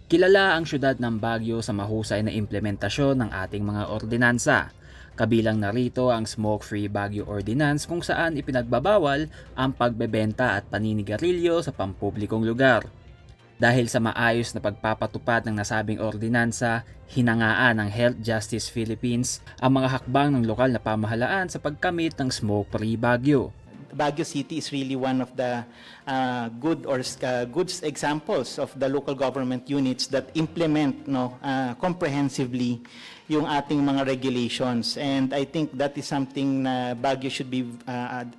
Kilala ang syudad ng Baguio sa mahusay na implementasyon ng ating mga ordinansa. Kabilang narito ang Smoke-Free Baguio Ordinance kung saan ipinagbabawal ang pagbebenta at paninigarilyo sa pampublikong lugar. Dahil sa maayos na pagpapatupad ng nasabing ordinansa, hinangaan ng Health Justice Philippines ang mga hakbang ng lokal na pamahalaan sa pagkamit ng Smoke-Free Baguio. Baguio City is really one of the good examples of the local government units that implement comprehensively yung ating mga regulations, and I think that is something na Baguio should be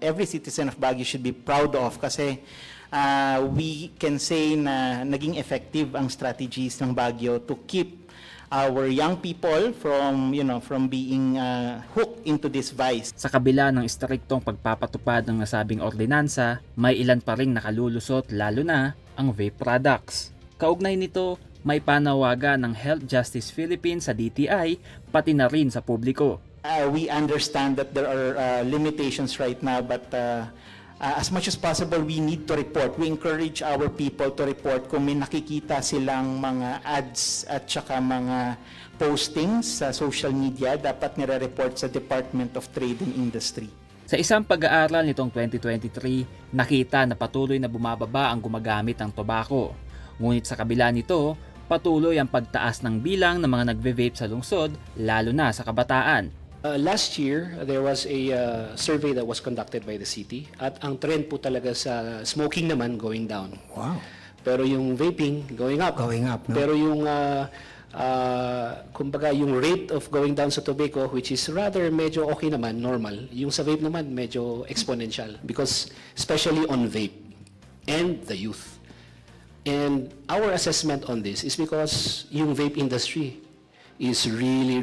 every citizen of Baguio should be proud of kasi we can say na naging effective ang strategies ng Baguio to keep our young people from being hooked into this vice. Sa kabila ng istriktong pagpapatupad ng nasabing ordinansa, may ilan pa ring nakalulusot lalo na ang vape products. Kaugnay nito, may panawagan ng Health Justice Philippines sa DTI pati na rin sa publiko. We understand that there are limitations right now, but as much as possible, we need to report. We encourage our people to report kung may nakikita silang mga ads at saka mga postings sa social media, dapat nire-report sa Department of Trade and Industry. Sa isang pag-aaral nitong 2023, nakita na patuloy na bumababa ang gumagamit ng tobacco. Ngunit sa kabila nito, patuloy ang pagtaas ng bilang ng mga nagve-vape sa lungsod, lalo na sa kabataan. Last year, there was a survey that was conducted by the city at ang trend po talaga sa smoking naman going down. Wow. Pero yung vaping going up. Going up, no? Pero yung kumbaga yung rate of going down sa tobacco, which is rather medyo okay naman, normal. Yung sa vape naman medyo exponential because especially on vape and the youth. And our assessment on this is because yung vape industry is really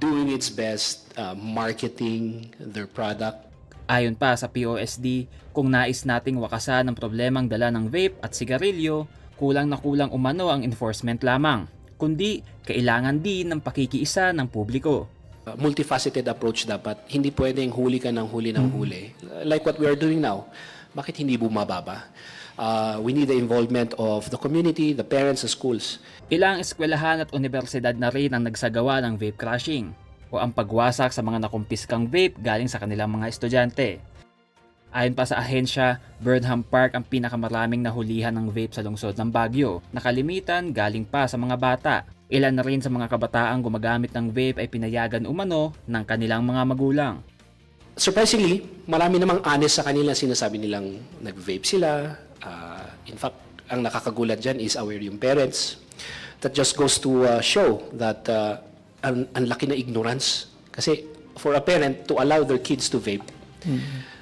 doing its best marketing their product. Ayon pa sa POSD, kung nais nating wakasan ang problemang dala ng vape at sigarilyo, kulang na kulang umano ang enforcement lamang, kundi kailangan din ng pakikiisa ng publiko. Multifaceted approach dapat. Hindi pwedeng huli ka ng huli ng huli. Like what we are doing now. Bakit hindi bumababa? We need the involvement of the community, the parents, the schools. Ilang eskwelahan at universidad na rin ang nagsagawa ng vape crushing o ang pagwasak sa mga nakumpiskang vape galing sa kanilang mga estudyante. Ayon pa sa ahensya, Burnham Park ang pinakamaraming nahulihan ng vape sa lungsod ng Baguio. Nakalimitan galing pa sa mga bata. Ilan na rin sa mga kabataang gumagamit ng vape ay pinayagan umano ng kanilang mga magulang. Surprisingly, marami namang honest sa kanila, sinasabi nilang nag-vape sila. In fact, ang nakakagulat dyan is aware yung parents. That just goes to show that ang laki na ignorance. Kasi for a parent to allow their kids to vape,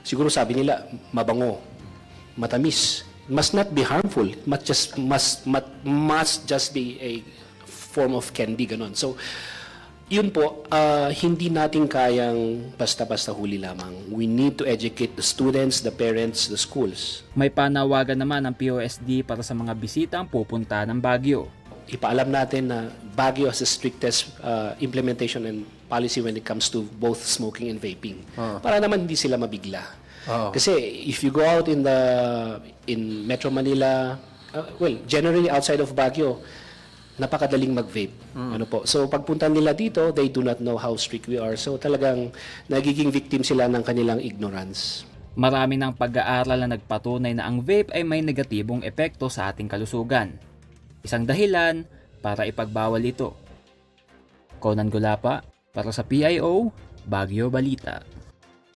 siguro sabi nila, mabango, matamis. Must not be harmful. Must just be a form of candy, ganon. So, yun po, hindi natin kayang basta-basta huli lamang. We need to educate the students, the parents, the schools. May panawagan naman ng POSD para sa mga bisitang pupunta ng Baguio. Ipaalam natin na Baguio has the strictest implementation and policy when it comes to both smoking and vaping. Para naman hindi sila mabigla. Kasi if you go out in Metro Manila, generally outside of Baguio, napakadaling mag-vape. Ano po? So pagpunta nila dito, they do not know how strict we are. So talagang nagiging victim sila ng kanilang ignorance. Marami ng pag-aaral na nagpatunay na ang vape ay may negatibong epekto sa ating kalusugan. Isang dahilan para ipagbawal ito. Conan Gulapa para sa PIO, Baguio Balita.